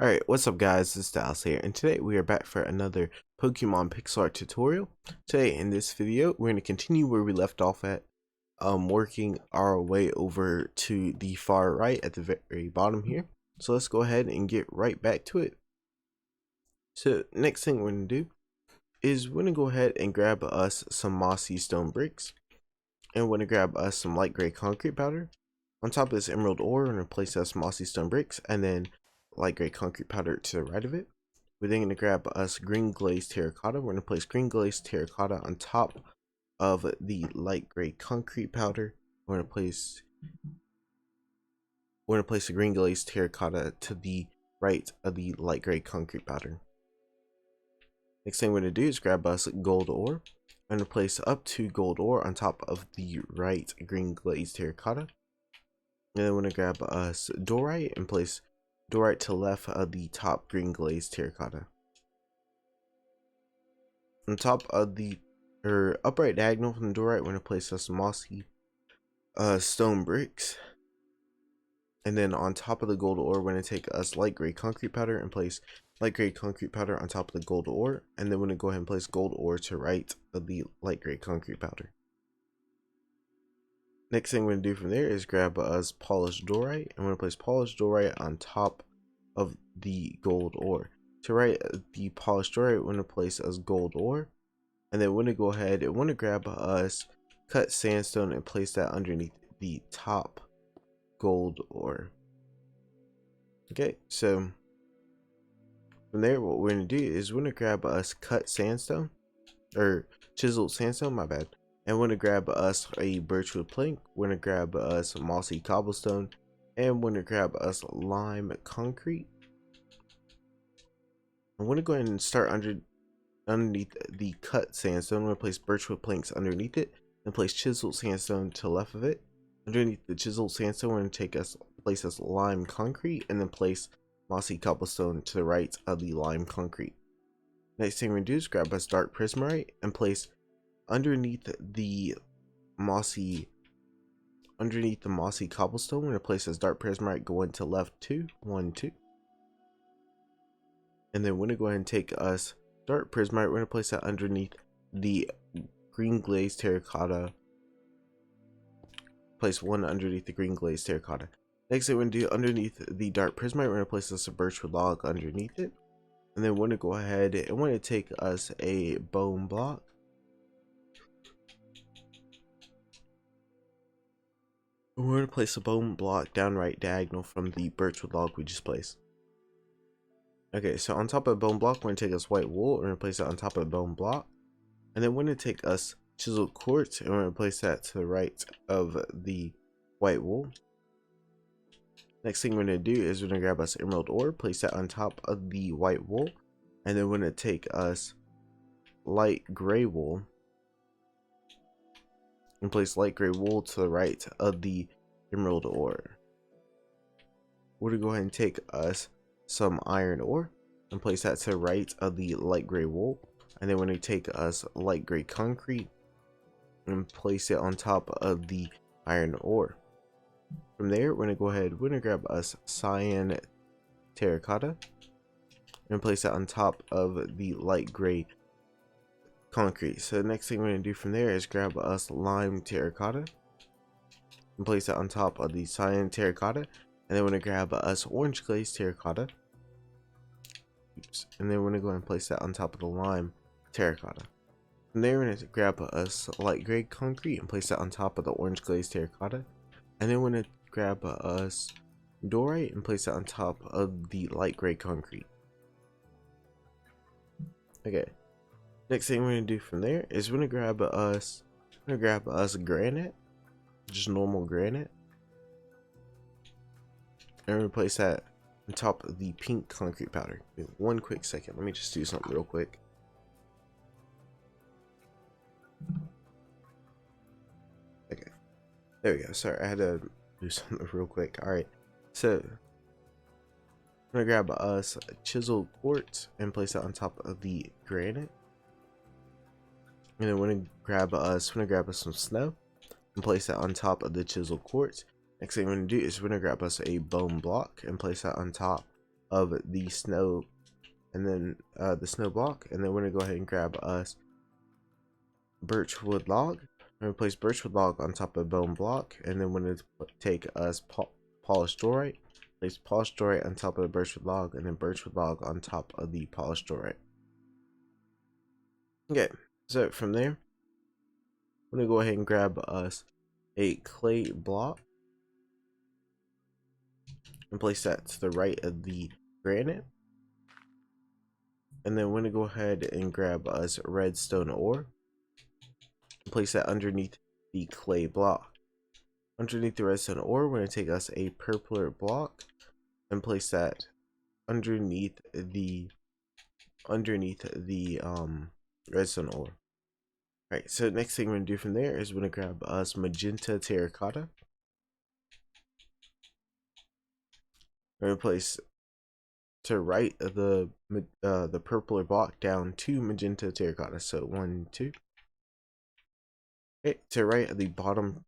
Alright, what's up guys, it's Dallas here, and today we are back for another Pokemon pixel art tutorial. Today in this video, we're going to continue where we left off at, working our way over to the far right at the very bottom here. So let's go ahead and get right back to it. So next thing we're going to do is we're going to go ahead and grab us some mossy stone bricks, and we're going to grab us some light gray concrete powder. On top of this emerald ore, we're going to place us mossy stone bricks, and then light gray concrete powder to the right of it. We're then going to grab us green glazed terracotta. We're going to place green glazed terracotta on top of the light gray concrete powder. We're going to place the green glazed terracotta to the right of the light gray concrete powder. Next thing we're going to do is grab us gold ore. I'm going to place up to gold ore on top of the right green glazed terracotta. And then we're going to grab us dorite and place dorite to left of the top green glazed terracotta. On top of the upright diagonal from the dorite, we're going to place us mossy stone bricks. And then on top of the gold ore, we're going to take us light gray concrete powder and place light gray concrete powder on top of the gold ore. And then we're going to go ahead and place gold ore to right of the light gray concrete powder. Next thing we're going to do from there is grab us polished dorite, and we're going to place polished dorite on top of the gold ore. To right the polished dorite, we're going to place us gold ore, and then we're going to go ahead and want to grab us cut sandstone and place that underneath the top gold ore. Okay, so from there, what we're going to do is we're going to grab us cut sandstone, or chiseled sandstone, my bad. And we're going to grab us a birchwood plank, we're going to grab us mossy cobblestone, and we're going to grab us lime concrete. I'm going to go ahead and start underneath the cut sandstone. We're going to place birchwood planks underneath it, and place chiseled sandstone to the left of it. Underneath the chiseled sandstone, we're going to place us lime concrete, and then place mossy cobblestone to the right of the lime concrete. Next thing we're going to do is grab us dark prismarite and place underneath the mossy cobblestone. We're going to place this dark prismarite going to left 2, 1, 2. And then we're going to go ahead and take us dark prismarite. We're going to place that underneath the green glazed terracotta. Place one underneath the green glazed terracotta. Next thing we're going to do, underneath the dark prismarite, we're going to place this birchwood log underneath it. And then we're going to go ahead and we're going to take us a bone block. We're going to place a bone block down right diagonal from the birchwood log we just placed. Okay, so on top of the bone block, we're going to take us white wool. We're going to place it on top of the bone block. And then we're going to take us chiseled quartz and we're going to place that to the right of the white wool. Next thing we're going to do is we're going to grab us emerald ore, place that on top of the white wool. And then we're going to take us light gray wool and place light gray wool to the right of the emerald ore. We're going to go ahead and take us some iron ore and place that to the right of the light gray wool. And then we're going to take us light gray concrete and place it on top of the iron ore. From there, we're going to go ahead, we're going to grab us cyan terracotta and place that on top of the light gray concrete. So the next thing we're going to do from there is grab us lime terracotta and place that on top of the cyan terracotta. And then we're going to grab us orange glazed terracotta. Oops. And then we're going to go ahead and place that on top of the lime terracotta. From there, we're going to grab us light gray concrete and place that on top of the orange glazed terracotta. And then we're going to grab us dorite and place that on top of the light gray concrete. Okay. Next thing we're going to do from there is we're going to grab us granite, just normal granite. And we're going to place that on top of the pink concrete powder. Wait, one quick second, let me just do something real quick. Okay, there we go. Sorry, I had to do something real quick. Alright, so I'm going to grab us chiseled quartz and place that on top of the granite. And then we're going to grab us some snow and place that on top of the chiseled quartz. Next thing we're going to do is we're going to grab us a bone block and place that on top of the snow, and then the snow block, and then we're gonna go ahead and grab us birchwood log. We're gonna place birchwood log on top of bone block, and then we're gonna take us polished dorite, place polished dorite on top of the birchwood log, and then birchwood log on top of the polished dorite. Okay, so from there, we're gonna go ahead and grab us a clay block and place that to the right of the granite. And then we're gonna go ahead and grab us redstone ore and place that underneath the clay block. Underneath the redstone ore, we're gonna take us a purpler block and place that underneath the redstone ore. Alright, so the next thing we're gonna do from there is we're gonna grab us magenta terracotta. We're gonna place to right of the purpler block down 2 magenta terracotta. So 1, 2. Okay, to right of the bottom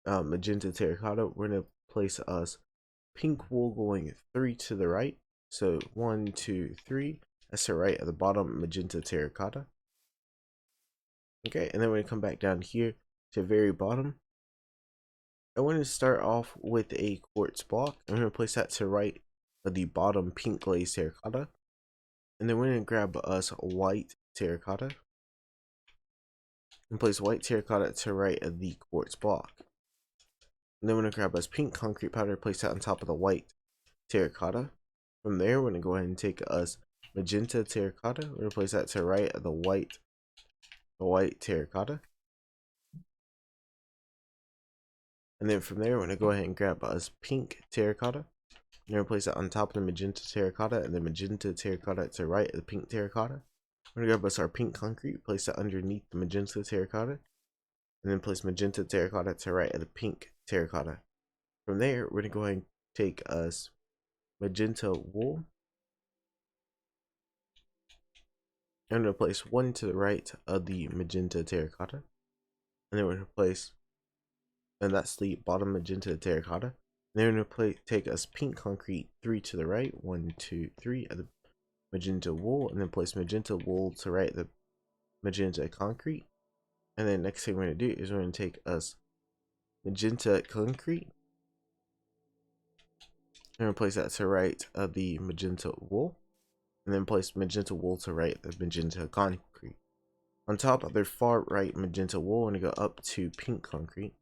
magenta terracotta, we're gonna place us pink wool going 3 to the right. So 1, 2, 3. That's to right of the bottom magenta terracotta. Okay, and then we're gonna come back down here to the very bottom. I want to start off with a quartz block. I'm gonna place that to right of the bottom pink glazed terracotta, and then we're gonna grab us white terracotta and place white terracotta to right of the quartz block. And then we're gonna grab us pink concrete powder, place that on top of the white terracotta. From there, we're gonna go ahead and take us magenta terracotta. We're gonna place that to right of the white terracotta. And then from there, we're gonna go ahead and grab us pink terracotta. We're gonna place that on top of the magenta terracotta, and the magenta terracotta to right of the pink terracotta. We're gonna grab us our pink concrete, place that underneath the magenta terracotta, and then place magenta terracotta to right of the pink terracotta. From there, we're gonna go ahead and take us magenta wool. I'm gonna place 1 to the right of the magenta terracotta, and then we're gonna place, and that's the bottom magenta terracotta. And then we're gonna take us pink concrete 3 to the right, 1, 2, 3 of the magenta wool, and then place magenta wool to right of the magenta concrete. And then next thing we're gonna do is we're gonna take us magenta concrete. I'm gonna place that to right of the magenta wool, and then place magenta wool to right of magenta concrete. On top of their far right magenta wool, we're gonna go up to pink concrete,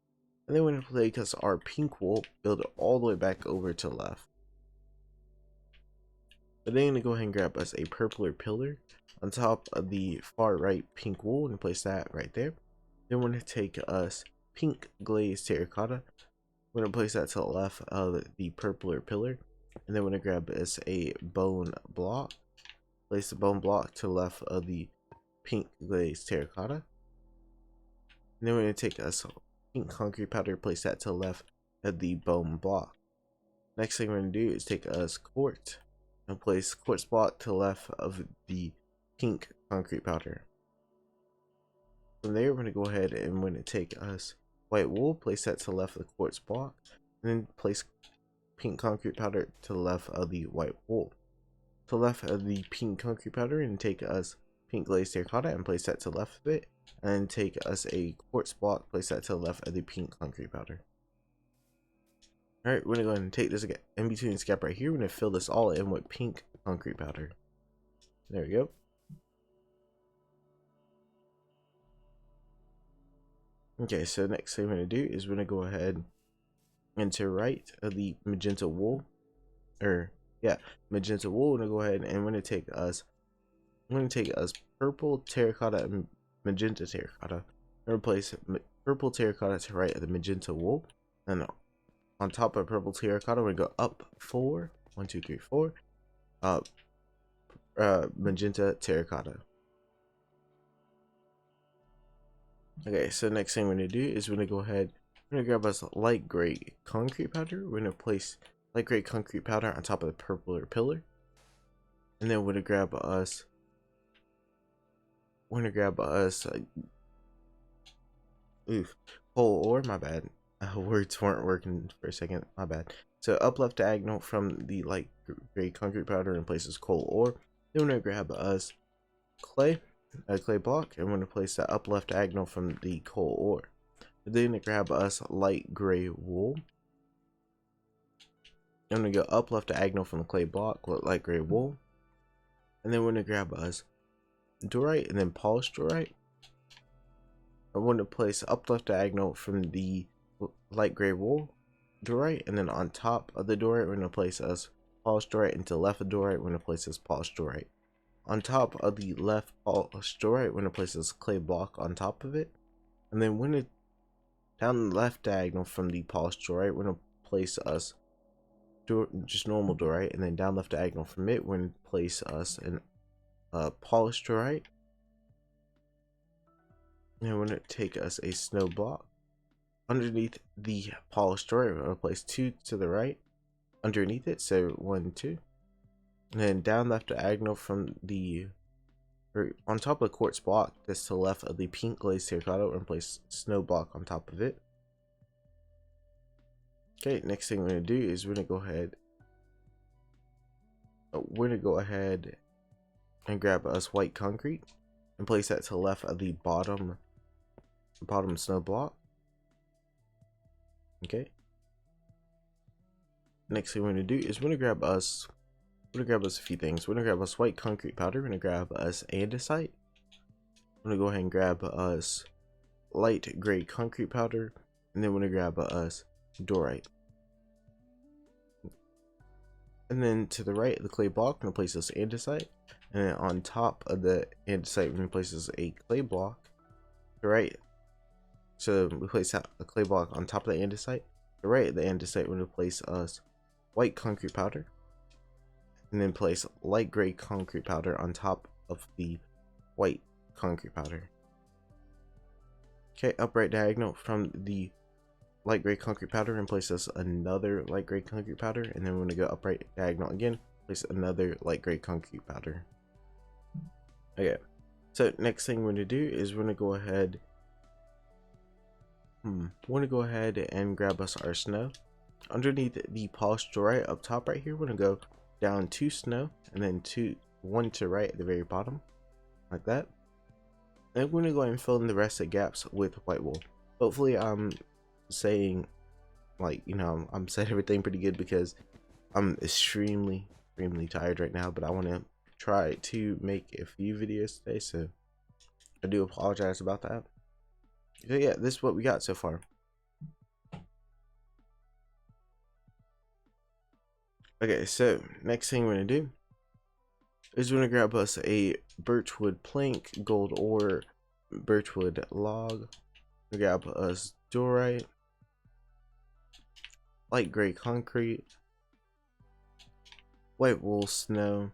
and then we're gonna take us our pink wool, build it all the way back over to the left. But then I'm gonna go ahead and grab us a purpler pillar on top of the far right pink wool and place that right there. Then we're gonna take us pink glazed terracotta. We're gonna place that to the left of the purpler pillar, and then we're gonna grab us a bone block. Place the bone block to the left of the pink glazed terracotta. And then we're gonna take us pink concrete powder, place that to the left of the bone block. Next thing we're gonna do is take us quartz and place quartz block to the left of the pink concrete powder. From there, we're gonna go ahead and we're gonna take us white wool, place that to the left of the quartz block, and then place pink concrete powder to the left of the white wool. To the left of the pink concrete powder, and take us pink glazed terracotta and place that to the left of it, and then take us a quartz block, place that to the left of the pink concrete powder. Alright, we're gonna go ahead and take this in between this gap right here. We're gonna fill this all in with pink concrete powder. There we go. Okay, so next thing we're gonna do is we're gonna go ahead and to right of the magenta wool, magenta wool. We're gonna go ahead and we're gonna take us purple terracotta and magenta terracotta. We're gonna place purple terracotta to right of the magenta wool, and on top of purple terracotta, we're gonna go up 4, 1, 2, 3, 4, magenta terracotta. Okay, so next thing we're gonna do is we're gonna go ahead, we're gonna grab us light gray concrete powder. We're gonna place light gray concrete powder on top of the purple pillar, and then we're gonna grab us coal ore. My bad. Words weren't working for a second. My bad. So up left diagonal from the light gray concrete powder and places coal ore. Then we're gonna grab us clay, a clay block, and we're gonna place that up left diagonal from the coal ore. Then we're gonna grab us light gray wool. I'm gonna go up left diagonal from the clay block with light gray wool. And then we're gonna grab us diorite and then polished diorite. I want to place up left diagonal from the light gray wool diorite, and then on top of the diorite we're going to place us polished diorite, and to the left of diorite we're going to place us polished diorite. On top of the left polished diorite we're going to place this clay block on top of it, and then we're going to down the left diagonal from the polished diorite we're going to place us just normal diorite, and then down left diagonal from it we're going to place us an polished diorite. And we're going to take us a snow block. Underneath the polished diorite, we're going to place 2 to the right underneath it, so 1, 2. And then down left diagonal from the, or on top of the quartz block, this to the left of the pink glazed terracotta, we're going to place snow block on top of it. Okay, next thing we're going to do is we're going to go ahead and grab us white concrete and place that to the left of the bottom snow block. Okay. Next thing we're gonna do is we're gonna grab us a few things. We're gonna grab us white concrete powder. We're gonna grab us andesite. I'm gonna go ahead and grab us light gray concrete powder, and then we're gonna grab us diorite. And then to the right of the clay block, we're gonna place this andesite, and then on top of the andesite, we're gonna place this a clay block. Right. So we place a clay block on top of the andesite. To the right of the andesite, we're gonna place us white concrete powder, and then place light gray concrete powder on top of the white concrete powder. Okay, upright diagonal from the light gray concrete powder and place us another light gray concrete powder, and then we're gonna go upright diagonal again, place another light gray concrete powder. Okay, so next thing we're gonna do is we're gonna go ahead and grab us our snow. Underneath the polished diorite up top right here, we're gonna go down 2 snow, and then 1 to right at the very bottom, like that. And we're gonna go ahead and fill in the rest of the gaps with white wool. Hopefully I'm saying, like, you know, I'm saying everything pretty good, because I'm extremely tired right now, but I want to try to make a few videos today, so I do apologize about that. So yeah, this is what we got so far. Okay, so next thing we're gonna do is we're gonna grab us a birchwood plank, gold ore, birchwood log. We grab us diorite, light gray concrete, white wool, snow,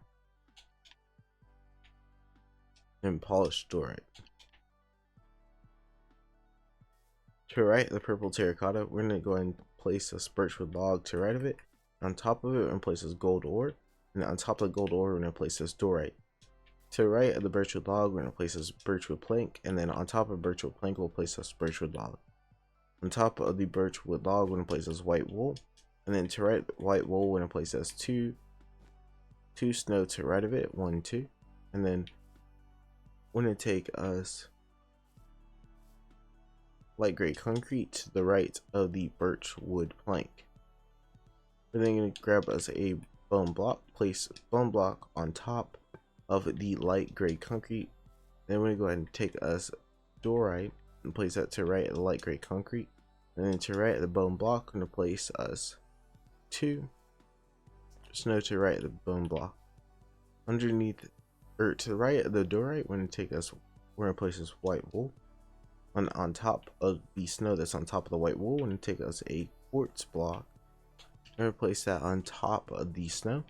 and polished diorite. To the right, the purple terracotta, we're gonna go ahead and place this birchwood log to the right of it. On top of it, we're gonna place this gold ore, and on top of the gold ore, we're gonna place this diorite. To the right of the birchwood log, we're gonna place this birchwood plank, and then on top of birchwood plank, we'll place this birchwood log. On top of the birchwood log, we're gonna place this white wool, and then to the right white wool, we're gonna place this two snow to the right of it, 1, 2, and then we're gonna take us light gray concrete to the right of the birchwood plank. We're then going to grab us a bone block, place bone block on top of the light gray concrete. Then we're going to go ahead and take us diorite and place that to the right of the light gray concrete. And then to the right of the bone block, we're going to place us 2 snow to the right of the bone block. Underneath, or to the right of the diorite, we're going to place this white wool. On top of the snow that's on top of the white wool, we're going to take us a quartz block and place that on top of the snow.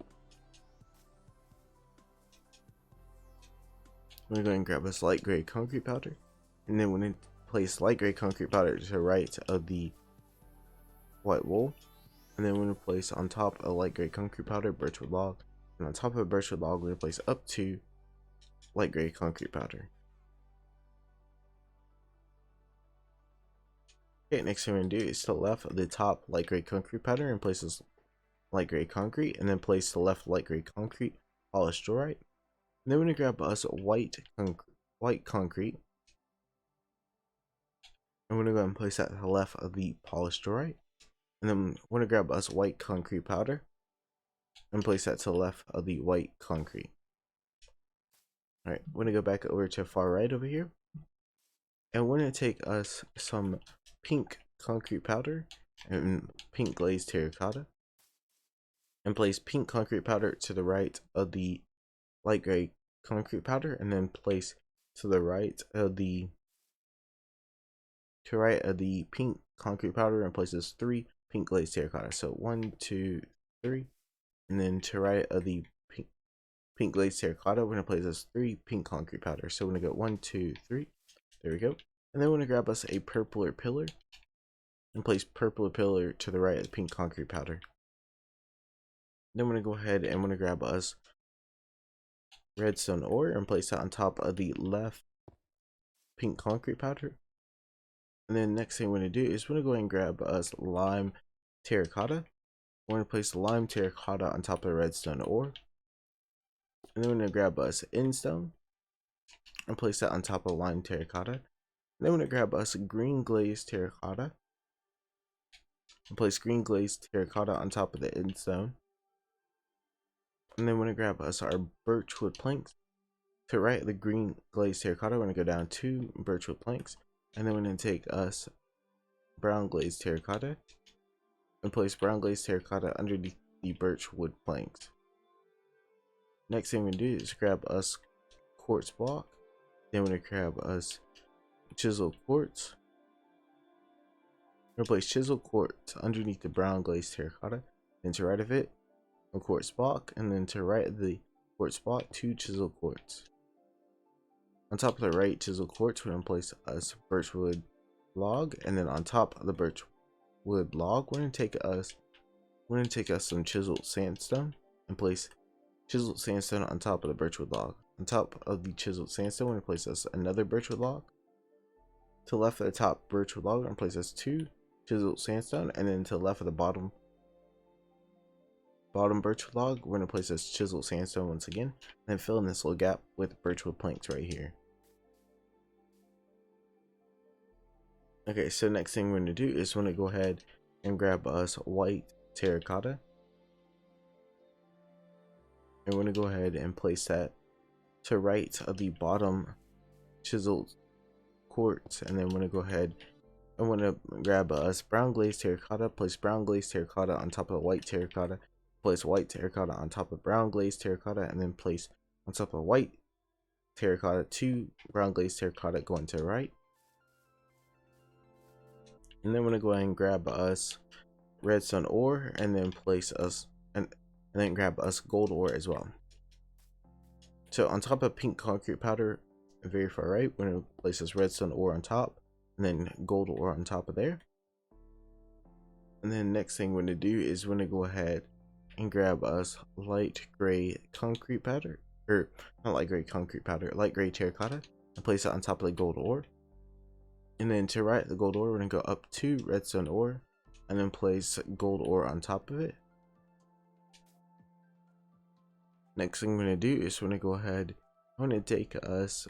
We're going to go and grab us light gray concrete powder, and then we're going to place light gray concrete powder to the right of the white wool, and then we're going to place on top of light gray concrete powder birchwood log, and on top of birchwood log we're going to place up to light gray concrete powder. Okay, next thing we're going to do is to the left of the top light gray concrete powder and place this light gray concrete, and then place the left light gray concrete polished diorite. And then we're gonna grab us white concrete, and we're gonna go ahead and place that to the left of the polished diorite. And then we're gonna grab us white concrete powder and place that to the left of the white concrete. Alright, we're gonna go back over to far right over here, and we're gonna take us some pink concrete powder and pink glazed terracotta, and place pink concrete powder to the right of the light gray concrete powder, and then place to the right of the pink concrete powder, and places 3 pink glazed terracotta. So 1, 2, 3, and then to right of the pink glazed terracotta, we're gonna place us 3 pink concrete powder. So we're gonna go 1, 2, 3. There we go. And then we're gonna grab us a purpler pillar and place purpler pillar to the right of the pink concrete powder. Then we're gonna go ahead and we're gonna grab us redstone ore and place that on top of the left pink concrete powder. And then next thing we're gonna do is we're gonna go ahead and grab us lime terracotta. We're gonna place the lime terracotta on top of the redstone ore. And then we're gonna grab us endstone and place that on top of lime terracotta. And then we're gonna grab us green glazed terracotta and place green glazed terracotta on top of the endstone. And then we're gonna grab us our birchwood planks. To right of the green glazed terracotta, we're gonna go down 2 birchwood planks, and then we're gonna take us brown glazed terracotta and place brown glazed terracotta underneath the birchwood planks. Next thing we're gonna do is grab us quartz block. Then we're gonna grab us chisel quartz. We're gonna place chisel quartz underneath the brown glazed terracotta. Then to right of it, a quartz block, and then to right of the quartz block, 2 chisel quartz. On top of the right chisel quartz, we're gonna place us birchwood log, and then on top of the birchwood log, we're gonna take us some chiseled sandstone and place chiseled sandstone on top of the birchwood log. On top of the chiseled sandstone, we're gonna place us another birchwood log. To the left of the top birchwood log, we're gonna place us 2 chiseled sandstone, and then to the left of the bottom birchwood log, we're gonna place us chiseled sandstone once again, and then fill in this little gap with birchwood planks right here. Okay, so next thing we're gonna do is we're gonna go ahead and grab us white terracotta, and we're gonna go ahead and place that to right of the bottom chiseled quartz. And then we're gonna go ahead and we're gonna grab us brown glazed terracotta, place brown glazed terracotta on top of the white terracotta, place white terracotta on top of brown glazed terracotta, and then place on top of white terracotta 2 brown glazed terracotta going to the right. And then we're gonna go ahead and grab us redstone ore, and then place us and then grab us gold ore as well. So on top of pink concrete powder, very far right, we're gonna place this redstone ore on top, and then gold ore on top of there. And then next thing we're gonna do is we're gonna go ahead and grab us light gray concrete powder, or not light gray concrete powder, light gray terracotta, and place it on top of the gold ore. And then to right the gold ore, we're gonna go up 2 redstone ore, and then place gold ore on top of it. Next thing we're gonna do is we're gonna go ahead, I'm gonna take us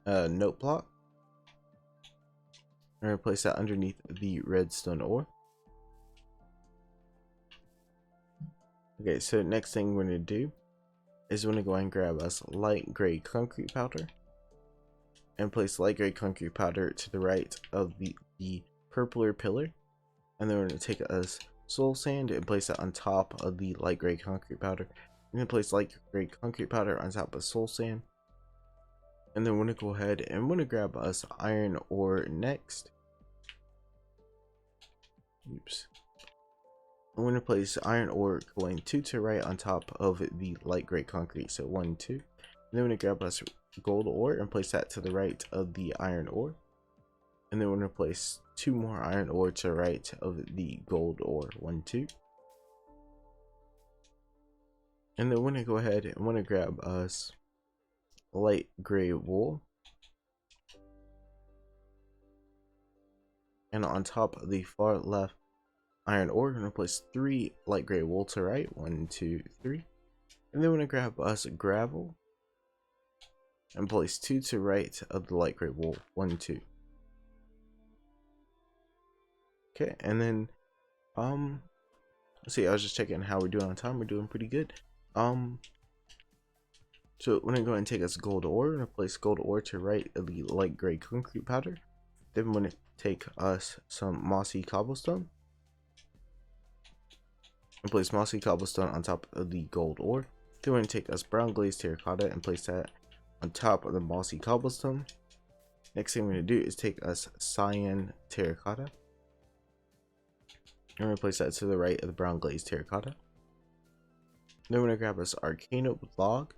a note block. We're gonna place that underneath the redstone ore. Okay, so next thing we're gonna do is we're gonna go ahead and grab us light gray concrete powder and place light gray concrete powder to the right of the purpler pillar. And then we're gonna take us soul sand and place it on top of the light gray concrete powder. And then place light gray concrete powder on top of soul sand. And then we're gonna go ahead and we're gonna grab us iron ore next. Oops. I'm gonna place iron ore going 2 to right on top of the light gray concrete. So 1, 2. And then we're gonna grab us gold ore and place that to the right of the iron ore. And then we're gonna place 2 more iron ore to the right of the gold ore. 1, 2. And then we're gonna go ahead and we're gonna grab us light gray wool. And on top of the far left iron ore. We're gonna place 3 light gray wool to right. 1, 2, 3. And then we're gonna grab us gravel and place 2 to right of the light gray wool. 1, 2. Okay, and then let's see, I was just checking how we're doing on time. We're doing pretty good. So we're gonna go ahead and take us gold ore. We're gonna place gold ore to right of the light gray concrete powder. Then we're gonna take us some mossy cobblestone and place mossy cobblestone on top of the gold ore. Then we're gonna take us brown glazed terracotta and place that on top of the mossy cobblestone. Next thing we're gonna do is take us cyan terracotta. We're gonna place that to the right of the brown glazed terracotta. Then we're gonna grab us arcano log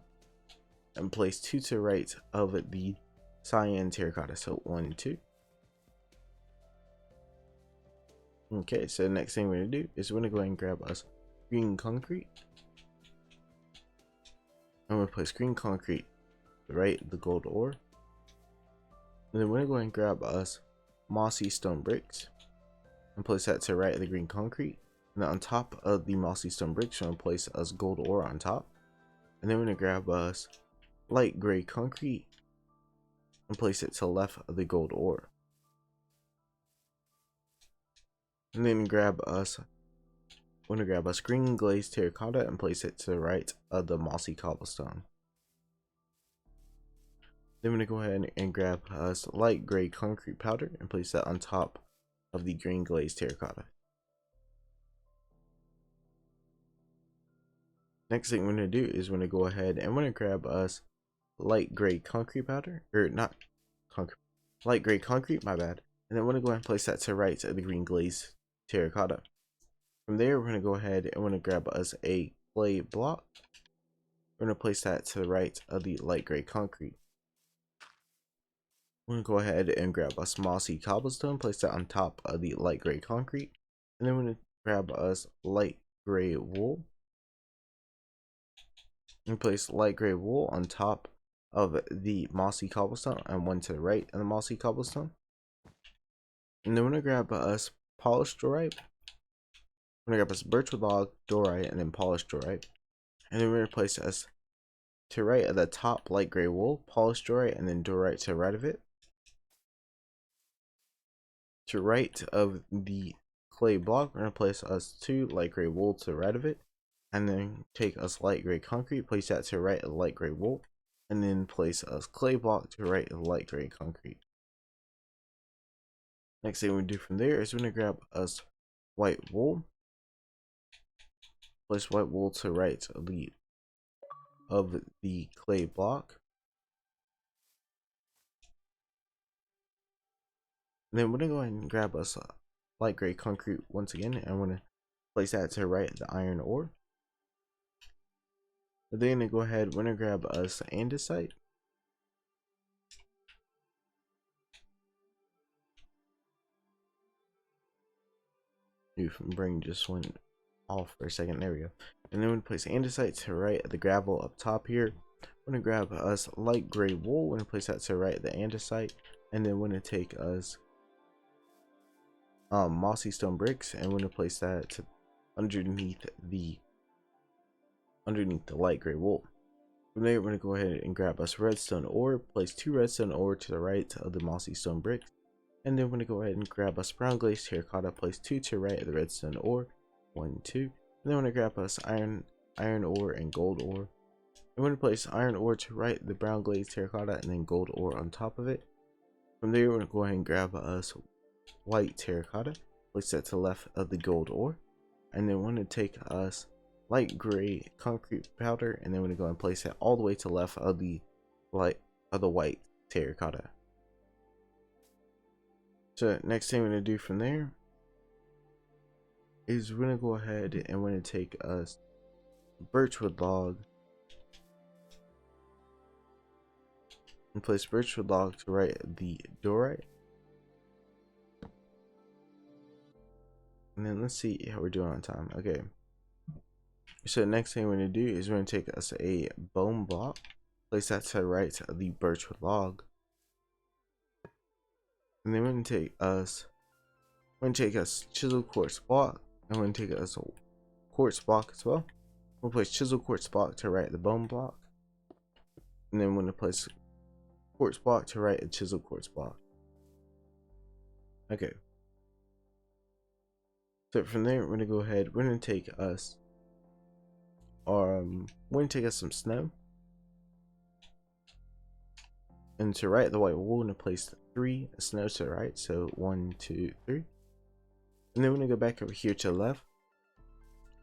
and place 2 to right of the cyan terracotta. So 1, 2. Okay, so the next thing we're gonna do is we're gonna go ahead and grab us green concrete. I'm gonna place green concrete to the right of the gold ore. And then we're gonna go ahead and grab us mossy stone bricks and place that to the right of the green concrete. And then on top of the mossy stone bricks, we're gonna place us gold ore on top. And then we're gonna grab us light gray concrete and place it to the left of the gold ore. And then we're gonna grab us green glazed terracotta and place it to the right of the mossy cobblestone. Then we're gonna go ahead and grab us light gray concrete powder and place that on top of the green glazed terracotta. Next thing we're gonna do is we're gonna go ahead and we're gonna grab us light gray concrete powder, or not concrete, light gray concrete, my bad. And then we're gonna go ahead and place that to the right of the green glazed terracotta. From there, we're gonna go ahead and we're gonna grab us a clay block. We're gonna place that to the right of the light gray concrete. We're gonna go ahead and grab us mossy cobblestone, place that on top of the light gray concrete. And then we're gonna grab us light gray wool and place light gray wool on top of the mossy cobblestone and 1 to the right of the mossy cobblestone. And then we're gonna grab us polished diorite. We're gonna grab us birchwood log, diorite, and then polished diorite. And then we're gonna place us to right of the top light gray wool, polished diorite, and then diorite to the right of it. To right of the clay block, we're gonna place us 2 light gray wool to the right of it. And then take us light gray concrete, place that to the right of the light gray wool, and then place us clay block to the right of the light gray concrete. Next thing we do from there is we're gonna grab us white wool, place white wool to the right of the clay block. And then we're gonna go ahead and grab us light gray concrete once again, and we're gonna place that to the right of the iron ore. And then we're gonna go ahead, we're gonna grab us andesite. You can bring just one off for a second. There we go. And then we're gonna place andesite to the right of the gravel up top here. We're gonna grab us light gray wool. We're gonna place that to the right of the andesite, and then we're gonna take us mossy stone bricks, and we're gonna place that to underneath the light gray wool. From there, we're gonna go ahead and grab us redstone ore, place 2 redstone ore to the right of the mossy stone bricks, and then we're gonna go ahead and grab us brown glazed terracotta, place 2 to the right of the redstone ore, 1, 2, and then we're gonna grab us iron ore and gold ore. And we're gonna place iron ore to right of the brown glazed terracotta, and then gold ore on top of it. From there, we're gonna go ahead and grab us white terracotta, place that to the left of the gold ore, and then we're gonna take us light gray concrete powder, and then we're gonna go and place it all the way to the left of the white terracotta. So next thing we're gonna do from there is we're gonna go ahead and we're gonna take us birchwood log and place birchwood log to right the diorite. And then let's see how we're doing on time. Okay. So the next thing we're going to do is we're going to take us a bone block, place that to the right of the birchwood log. And then we're going to take us chisel quartz block I'm going to take a quartz block as well. We'll place chisel quartz block to right the bone block. And then we're going to place quartz block to right a chisel quartz block. Okay. So from there, we're going to go ahead. We're going to take us some snow. And to right the white wool, we're going to place 3 snow to the right. So 1, 2, 3. And then we're going to go back over here to the left.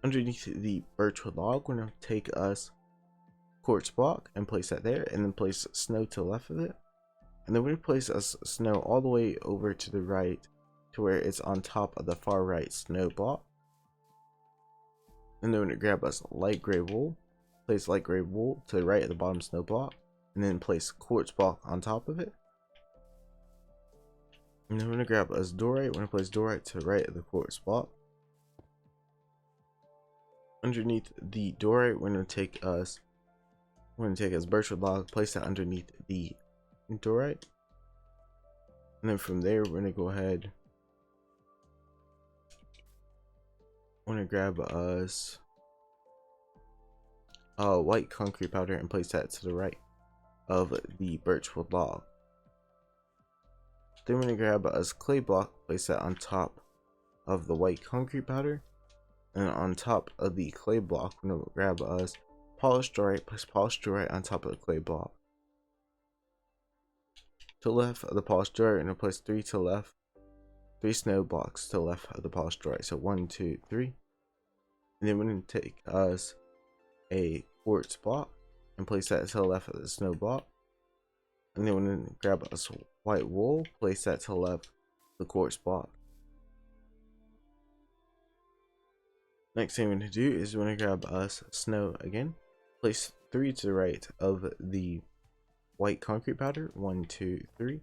Underneath the birchwood log, we're going to take us quartz block and place that there, and then place snow to the left of it. And then we're going to place us snow all the way over to the right to where it's on top of the far right snow block. And then we're going to grab us light gray wool, place light gray wool to the right of the bottom snow block, and then place quartz block on top of it. And then we're going to grab us dorite. We're going to place dorite to the right of the quartz block. Underneath the dorite, we're going to take us birchwood log, place that underneath the dorite. And then from there, we're going to go ahead. We're going to grab us white concrete powder and place that to the right of the birchwood log. Then we're going to grab us clay block, place that on top of the white concrete powder. And on top of the clay block, we're going to grab us polished dorite, place polished dorite on top of the clay block. To the left of the polished dorite, we're going to place 3 to the left, 3 snow blocks to the left of the polished dorite. So 1, 2, 3. And then we're going to take us a quartz block and place that to the left of the snow block. And then we're going to grab us white wool, place that to the left of the quartz block. Next thing we're going to do is we're going to grab us snow again, place 3 to the right of the white concrete powder, 1, 2, 3.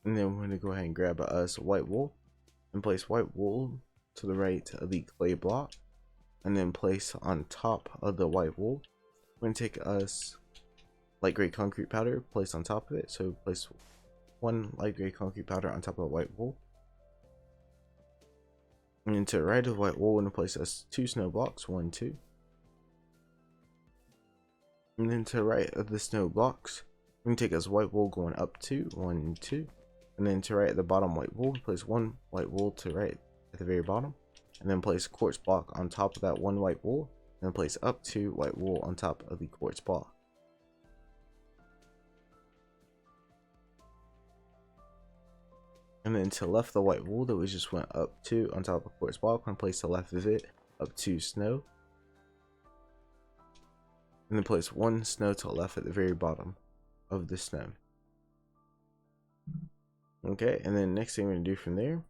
And then we're going to go ahead and grab us white wool and place white wool to the right of the clay block, and then place on top of the white wool. We're going to take us light gray concrete powder, place on top of it. So place 1 light gray concrete powder on top of the white wool. And then to the right of the white wool, we're going to place us 2 snow blocks, 1, 2. And then to the right of the snow blocks, we're going to take us white wool going up 2, 1, 2. And then to the right of the bottom white wool, place 1 white wool to the right at the very bottom. And then place quartz block on top of that 1 white wool. And then place up 2 white wool on top of the quartz block. And then to the left of the white wool that we just went up to on top of the quartz block, I'm going to place the left of it up 2 snow. And then place 1 snow to the left at the very bottom of the snow. Okay, and then next thing we're going to do from there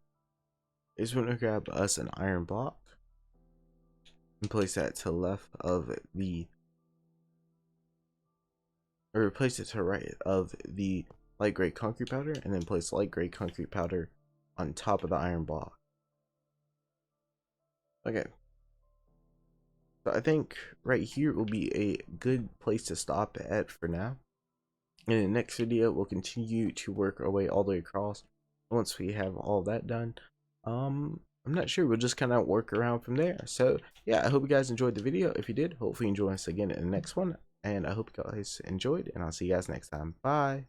is we're going to grab us an iron block and place that to the left of the, or place it to the right of the light gray concrete powder, and then place light gray concrete powder on top of the iron block. Okay, so I think right here will be a good place to stop at for now. In the next video, we'll continue to work our way all the way across. Once we have all that done, I'm not sure, we'll just kind of work around from there. So yeah, I hope you guys enjoyed the video. If you did, hopefully you join us again in the next one, and I hope you guys enjoyed, and I'll see you guys next time. Bye.